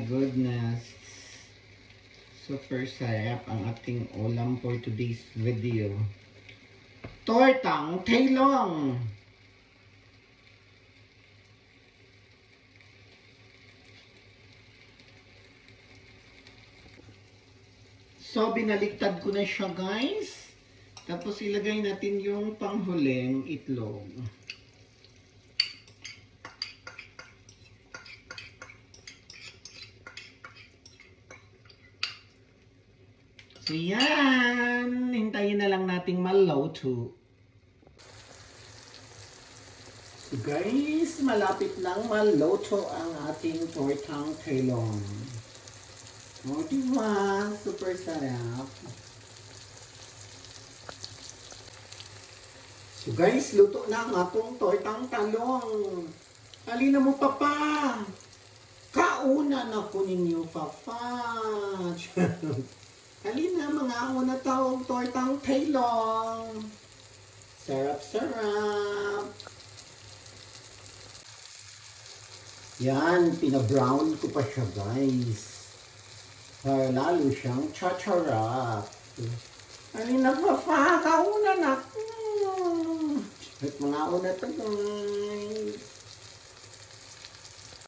goodness. Super sarap ang ating ulam for today's video. Tortang tailong! So, binaliktad ko na siya, guys. Tapos, ilagay natin yung panghuling itlog. So, yan. Hintayin na lang nating maluto. So, guys, malapit lang maluto ang ating tortang tailong. O, diba? Super sarap. So, guys, luto na ang atong tortang talong. Halina mo, papa. Kauna na ko ninyo, papa. Halina, mga una taong tortang tailong. Sarap-sarap. Yan, pinabrown ko pa siya, guys. Para lalo siyang chacharap. Halina, papa, kauna na ko. At mga una to, guys.